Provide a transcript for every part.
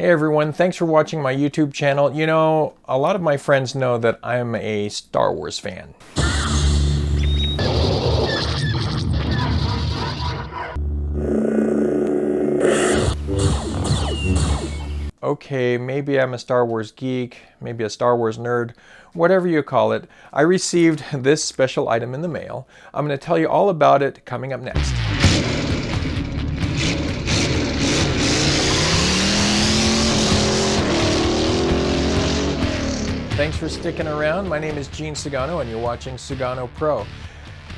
Hey everyone, thanks for watching my YouTube channel. You know, a lot of my friends know that I'm a Star Wars fan. Okay, maybe I'm a Star Wars geek, maybe a Star Wars nerd, whatever you call it. I received this special item in the mail. I'm going to tell you all about it coming up next. Thanks for sticking around. My name is Sugano and you're watching Sugano Pro.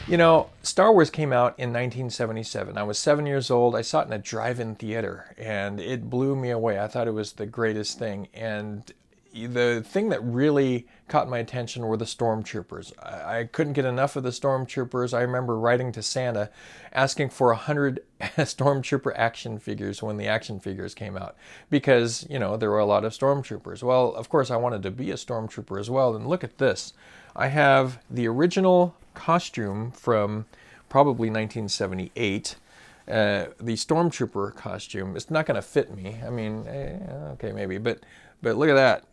You know, Star Wars came out in 1977. I was 7 years old. I saw it in a drive-in theater and it blew me away. I thought it was the greatest thing. And the thing that really caught my attention were the Stormtroopers. I couldn't get enough of the Stormtroopers. I remember writing to Santa asking for 100 Stormtrooper action figures when the action figures came out because, you know, there were a lot of Stormtroopers. Well, of course, I wanted to be a Stormtrooper as well. And look at this. I have the original costume from probably 1978. The Stormtrooper costume. It's not going to fit me. I mean, okay, maybe, but look at that.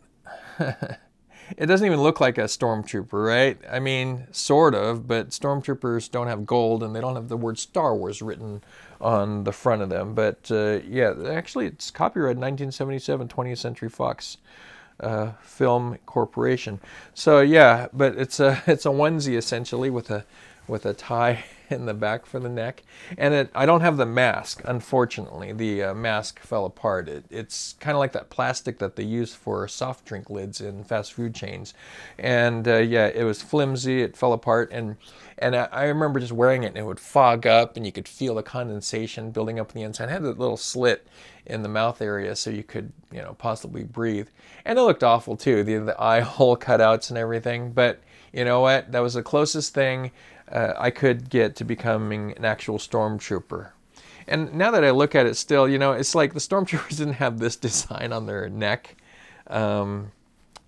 It doesn't even look like a Stormtrooper, right? I mean, sort of, but Stormtroopers don't have gold and they don't have the word Star Wars written on the front of them. But yeah, actually it's copyright 1977 20th Century Fox Film Corporation. So yeah, but it's a onesie essentially with a tie in the back for the neck, and I don't have the mask, unfortunately. The mask fell apart. It's kind of like that plastic that they use for soft drink lids in fast food chains, and yeah, it was flimsy. It fell apart, and I remember just wearing it, and it would fog up, and you could feel the condensation building up in the inside. It had a little slit in the mouth area so you could, you know, possibly breathe, and it looked awful too. The eye hole cutouts and everything, but you know what? That was the closest thing I could get to becoming an actual Stormtrooper. And now that I look at it still, you know, it's like the Stormtroopers didn't have this design on their neck. I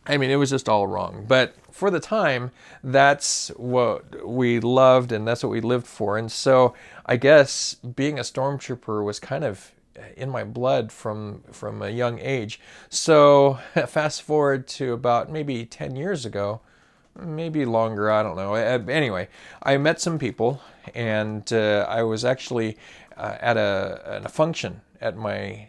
mean, it was just all wrong. But for the time, that's what we loved and that's what we lived for. And so I guess being a Stormtrooper was kind of in my blood from a young age. So fast forward to about maybe 10 years ago, maybe longer, I don't know. Anyway, I met some people, and I was actually at a function at my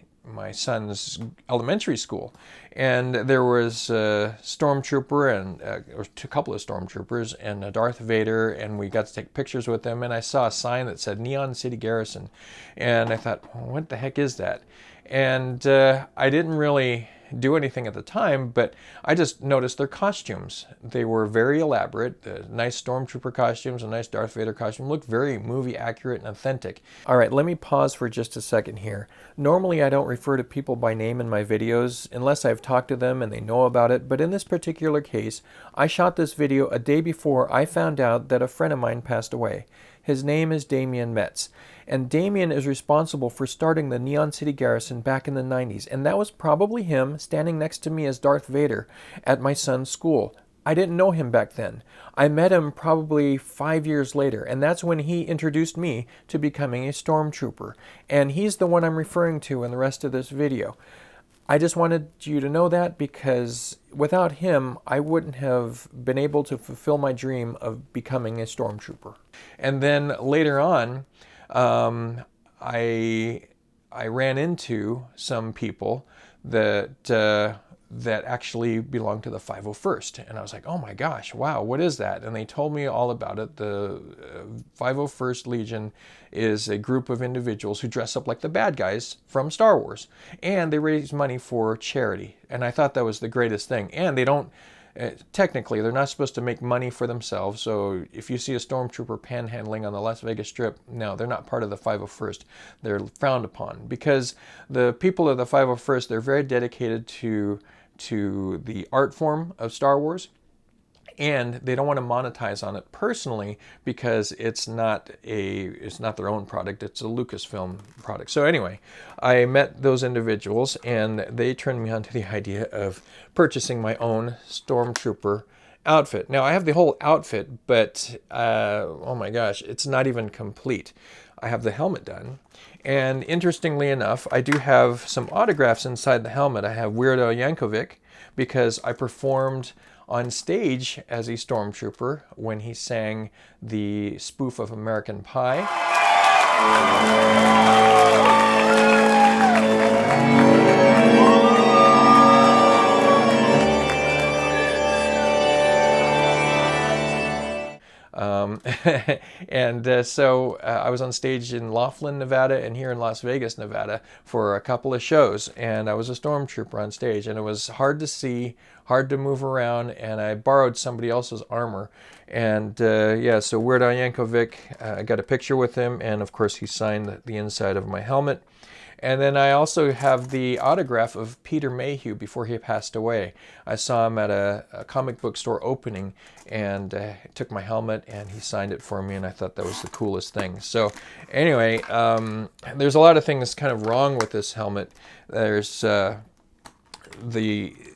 son's elementary school, and there was a Stormtrooper and a couple of Stormtroopers and a Darth Vader, and we got to take pictures with them, and I saw a sign that said Neon City Garrison, and I thought, what the heck is that? And I didn't really do anything at the time, but I just noticed their costumes. They were very elaborate, nice Stormtrooper costumes, a nice Darth Vader costume, looked very movie accurate and authentic. All right, let me pause for just a second here. Normally I don't refer to people by name in my videos unless I've talked to them and they know about it, but in this particular case, I shot this video a day before I found out that a friend of mine passed away. His name is Damien Metz, and Damien is responsible for starting the Neon City Garrison back in the 90s, and that was probably him standing next to me as Darth Vader at my son's school. I didn't know him back then. I met him probably 5 years later, and that's when he introduced me to becoming a Stormtrooper, and he's the one I'm referring to in the rest of this video. I just wanted you to know that because without him, I wouldn't have been able to fulfill my dream of becoming a Stormtrooper. And then later on, I ran into some people that actually belonged to the 501st. And I was like, oh my gosh, wow, what is that? And they told me all about it. The 501st Legion is a group of individuals who dress up like the bad guys from Star Wars. And they raise money for charity. And I thought that was the greatest thing. And they don't, technically, they're not supposed to make money for themselves. So if you see a Stormtrooper panhandling on the Las Vegas Strip, no, they're not part of the 501st. They're frowned upon because the people of the 501st, they're very dedicated to the art form of Star Wars, and they don't want to monetize on it personally because it's not their own product, it's a Lucasfilm product. So anyway, I met those individuals and they turned me on to the idea of purchasing my own Stormtrooper outfit. Now I have the whole outfit, but oh my gosh, it's not even complete. I have the helmet done. And interestingly enough, I do have some autographs inside the helmet. I have Weird Al Yankovic because I performed on stage as a Stormtrooper when he sang the spoof of American Pie. So I was on stage in Laughlin, Nevada, and here in Las Vegas, Nevada, for a couple of shows, and I was a Stormtrooper on stage, and it was hard to see, hard to move around, and I borrowed somebody else's armor, and yeah, so Weird Al Yankovic, I got a picture with him, and of course he signed the inside of my helmet. And then I also have the autograph of Peter Mayhew before he passed away. I saw him at a comic book store opening, and took my helmet and he signed it for me, and I thought that was the coolest thing. So anyway, there's a lot of things kind of wrong with this helmet. There's it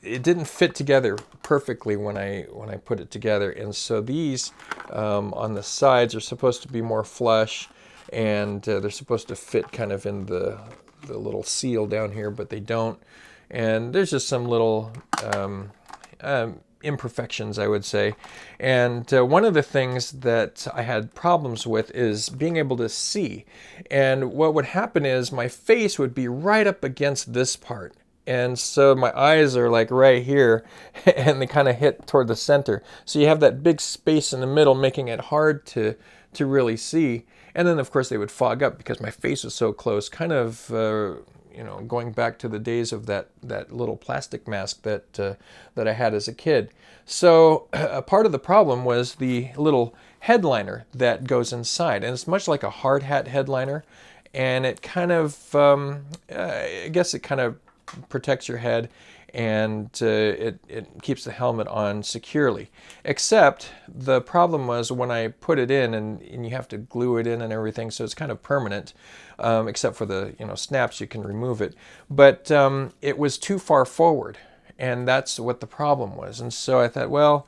didn't fit together perfectly when I put it together, and so these on the sides are supposed to be more flush, and they're supposed to fit kind of in the little seal down here, but they don't. And there's just some little imperfections, I would say. And one of the things that I had problems with is being able to see. And what would happen is my face would be right up against this part. And so my eyes are like right here, and they kind of hit toward the center. So you have that big space in the middle, making it hard to really see. And then, of course, they would fog up because my face was so close, kind of, you know, going back to the days of that little plastic mask that I had as a kid. So a part of the problem was the little headliner that goes inside. And it's much like a hard hat headliner. And it kind of, I guess it kind of protects your head, and it keeps the helmet on securely. Except the problem was when I put it in, and you have to glue it in and everything, so it's kind of permanent, except for the snaps, you can remove it. But it was too far forward, and that's what the problem was. And so I thought, well,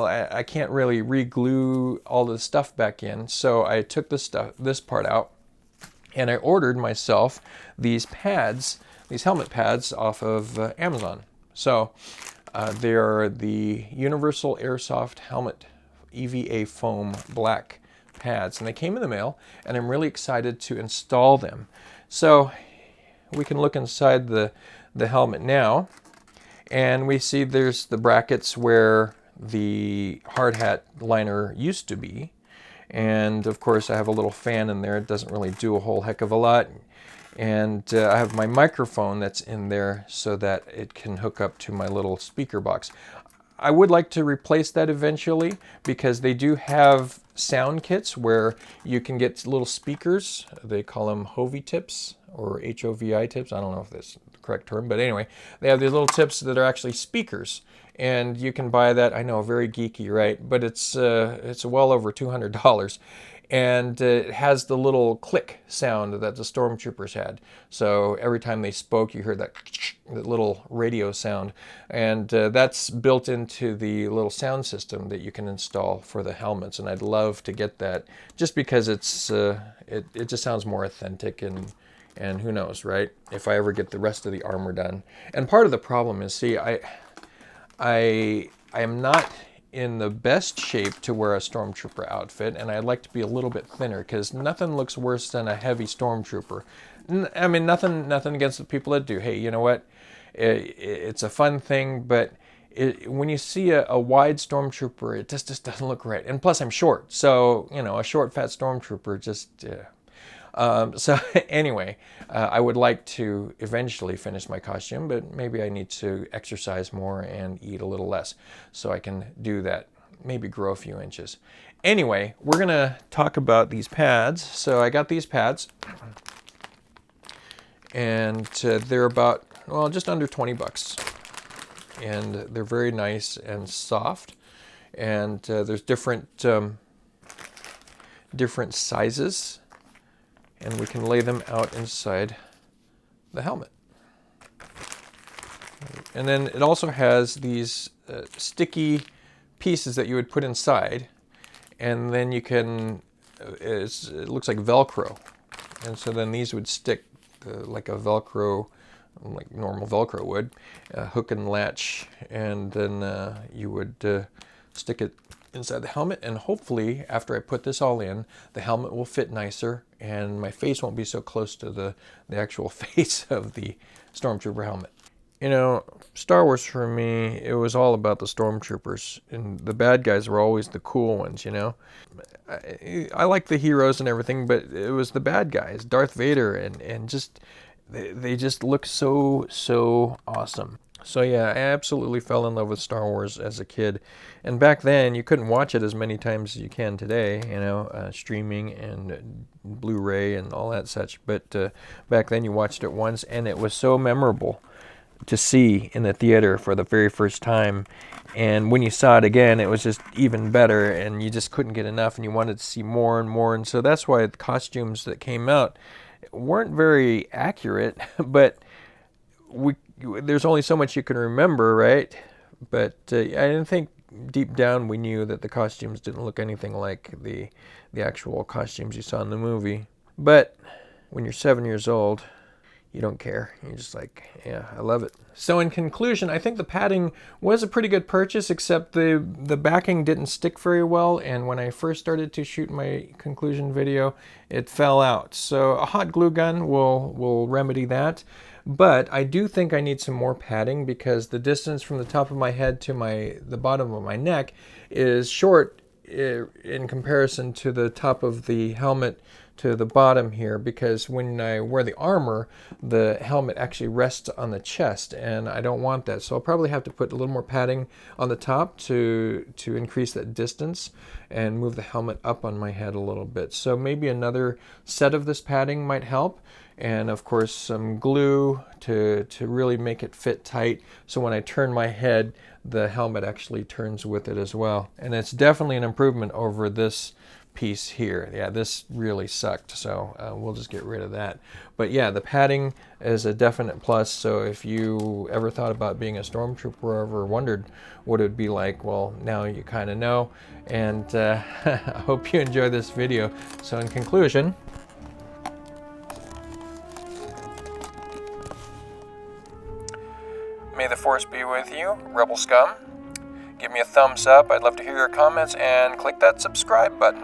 I can't really re-glue all the stuff back in, so I took this part out, and I ordered myself these pads, these helmet pads off of Amazon. So they are the Universal Airsoft Helmet EVA Foam Black pads, and they came in the mail, and I'm really excited to install them. So we can look inside the helmet now, and we see there's the brackets where the hard hat liner used to be, and of course I have a little fan in there. It doesn't really do a whole heck of a lot. And I have my microphone that's in there so that it can hook up to my little speaker box. I would like to replace that eventually, because they do have sound kits where you can get little speakers. They call them Hovi tips or HOVI tips. I don't know if that's the correct term, but anyway, they have these little tips that are actually speakers. And you can buy that. I know, very geeky, right? But it's well over $200. And it has the little click sound that the Stormtroopers had. So every time they spoke, you heard that little radio sound. And that's built into the little sound system that you can install for the helmets. And I'd love to get that, just because it just sounds more authentic, and who knows, right? If I ever get the rest of the armor done. And part of the problem is, see, I am not in the best shape to wear a Stormtrooper outfit, and I'd like to be a little bit thinner, because nothing looks worse than a heavy Stormtrooper. I mean, nothing against the people that do. Hey, you know what? It's a fun thing, but when you see a wide Stormtrooper, it just doesn't look right. And plus, I'm short, so a short, fat Stormtrooper just. So anyway, I would like to eventually finish my costume, but maybe I need to exercise more and eat a little less so I can do that, maybe grow a few inches. Anyway, we're going to talk about these pads. So I got these pads, and they're about, well, just under 20 bucks. And they're very nice and soft. And there's different sizes. And we can lay them out inside the helmet. And then it also has these sticky pieces that you would put inside, and then you can it looks like Velcro. And so then these would stick like a Velcro, like normal Velcro would, hook and latch, and then you would stick it inside the helmet, and hopefully after I put this all in, the helmet will fit nicer and my face won't be so close to the actual face of the Stormtrooper helmet. You know, Star Wars for me, it was all about the Stormtroopers, and the bad guys were always the cool ones, you know. I like the heroes and everything, but it was the bad guys, Darth Vader, and just, they just look so awesome. So yeah, I absolutely fell in love with Star Wars as a kid. And back then, you couldn't watch it as many times as you can today, you know, streaming and Blu-ray and all that such. But back then, you watched it once, and it was so memorable to see in the theater for the very first time. And when you saw it again, it was just even better, and you just couldn't get enough, and you wanted to see more and more. And so that's why the costumes that came out weren't very accurate, but there's only so much you can remember, right? But I didn't think deep down we knew that the costumes didn't look anything like the actual costumes you saw in the movie. But when you're 7 years old, you don't care. You're just like, yeah, I love it. So in conclusion, I think the padding was a pretty good purchase, except the backing didn't stick very well, and when I first started to shoot my conclusion video, it fell out. So a hot glue gun will remedy that. But I do think I need some more padding, because the distance from the top of my head to the bottom of my neck is short in comparison to the top of the helmet to the bottom here, because when I wear the armor, the helmet actually rests on the chest, and I don't want that. So I'll probably have to put a little more padding on the top to increase that distance and move the helmet up on my head a little bit. So maybe another set of this padding might help. And of course some glue to really make it fit tight, so when I turn my head, the helmet actually turns with it as well. And it's definitely an improvement over this piece here. Yeah, this really sucked, so we'll just get rid of that. But yeah, the padding is a definite plus, so if you ever thought about being a Stormtrooper or ever wondered what it would be like, well, now you kind of know. And I hope you enjoy this video. So in conclusion, may the Force be with you, Rebel Scum. Give me a thumbs up. I'd love to hear your comments, and click that subscribe button.